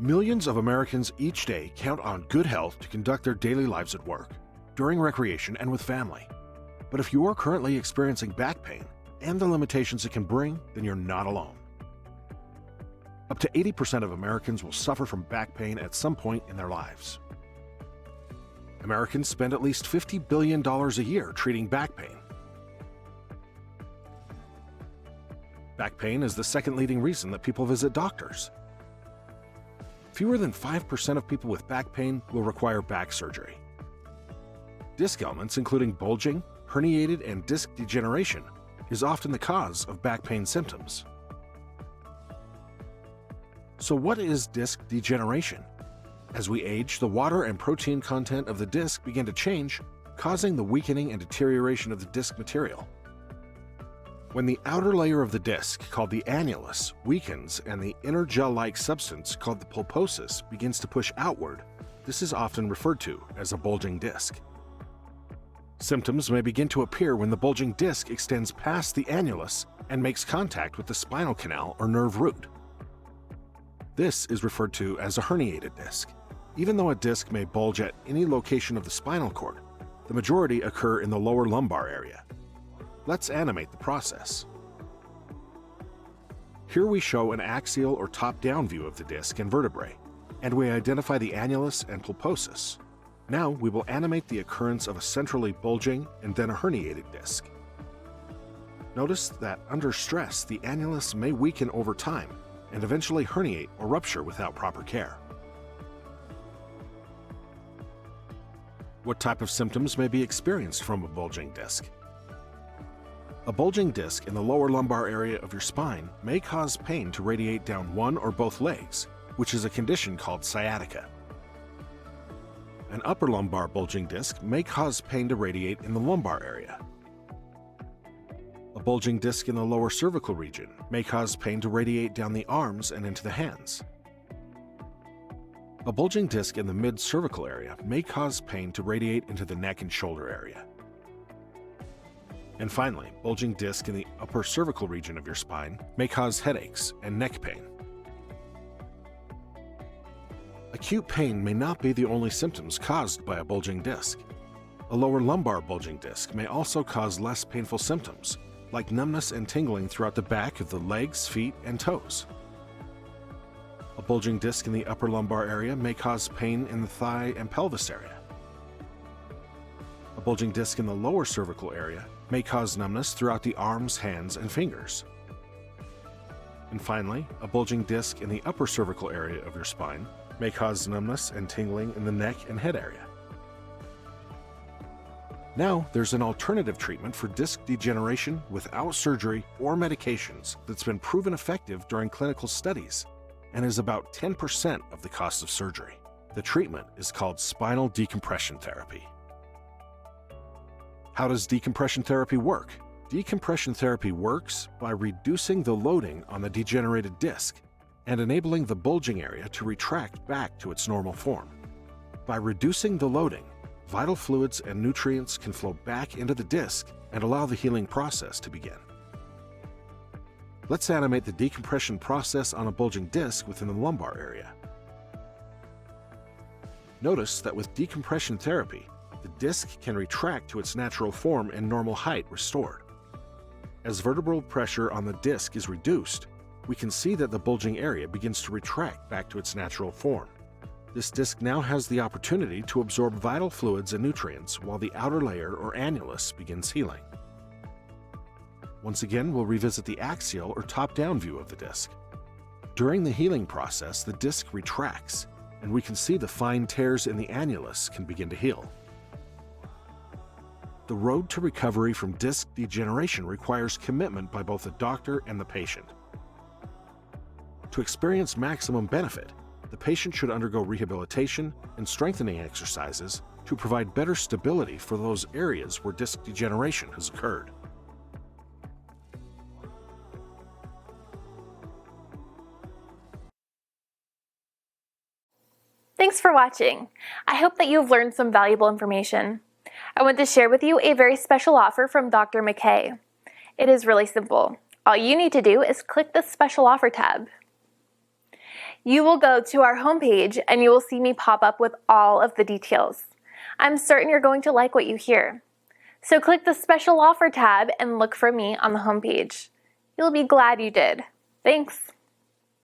Millions of Americans each day count on good health to conduct their daily lives at work, during recreation, and with family. But if you are currently experiencing back pain and the limitations it can bring, then you're not alone. Up to 80% of Americans will suffer from back pain at some point in their lives. Americans spend at least $50 billion a year treating back pain. Back pain is the second leading reason that people visit doctors. Fewer than 5% of people with back pain will require back surgery. Disc ailments, including bulging, herniated, and disc degeneration, is often the cause of back pain symptoms. So what is disc degeneration? As we age, the water and protein content of the disc begin to change, causing the weakening and deterioration of the disc material. When the outer layer of the disc, called the annulus, weakens and the inner gel-like substance, called the pulposus, begins to push outward, this is often referred to as a bulging disc. Symptoms may begin to appear when the bulging disc extends past the annulus and makes contact with the spinal canal or nerve root. This is referred to as a herniated disc. Even though a disc may bulge at any location of the spinal cord, the majority occur in the lower lumbar area. Let's animate the process. Here we show an axial or top-down view of the disc and vertebrae, and we identify the annulus and pulposus. Now we will animate the occurrence of a centrally bulging and then a herniated disc. Notice that under stress, the annulus may weaken over time and eventually herniate or rupture without proper care. What type of symptoms may be experienced from a bulging disc? A bulging disc in the lower lumbar area of your spine may cause pain to radiate down one or both legs, which is a condition called sciatica. An upper lumbar bulging disc may cause pain to radiate in the lumbar area. A bulging disc in the lower cervical region may cause pain to radiate down the arms and into the hands. A bulging disc in the mid-cervical area may cause pain to radiate into the neck and shoulder area. And finally, bulging disc in the upper cervical region of your spine may cause headaches and neck pain. Acute pain may not be the only symptoms caused by a bulging disc. A lower lumbar bulging disc may also cause less painful symptoms, like numbness and tingling throughout the back of the legs, feet, and toes. A bulging disc in the upper lumbar area may cause pain in the thigh and pelvis area. A bulging disc in the lower cervical area may cause numbness throughout the arms, hands, and fingers. And finally, a bulging disc in the upper cervical area of your spine may cause numbness and tingling in the neck and head area. Now, there's an alternative treatment for disc degeneration without surgery or medications that's been proven effective during clinical studies and is about 10% of the cost of surgery. The treatment is called spinal decompression therapy. How does decompression therapy work? Decompression therapy works by reducing the loading on the degenerated disc and enabling the bulging area to retract back to its normal form. By reducing the loading, vital fluids and nutrients can flow back into the disc and allow the healing process to begin. Let's animate the decompression process on a bulging disc within the lumbar area. Notice that with decompression therapy, the disc can retract to its natural form and normal height restored. As vertebral pressure on the disc is reduced, we can see that the bulging area begins to retract back to its natural form. This disc now has the opportunity to absorb vital fluids and nutrients while the outer layer or annulus begins healing. Once again, we'll revisit the axial or top-down view of the disc. During the healing process, the disc retracts, and we can see the fine tears in the annulus can begin to heal. The road to recovery from disc degeneration requires commitment by both the doctor and the patient. To experience maximum benefit, the patient should undergo rehabilitation and strengthening exercises to provide better stability for those areas where disc degeneration has occurred. Thanks for watching. I hope that you've learned some valuable information. I want to share with you a very special offer from Dr. McKay. It is really simple. All you need to do is click the special offer tab. You will go to our homepage and you will see me pop up with all of the details. I'm certain you're going to like what you hear. So click the special offer tab and look for me on the homepage. You'll be glad you did. Thanks.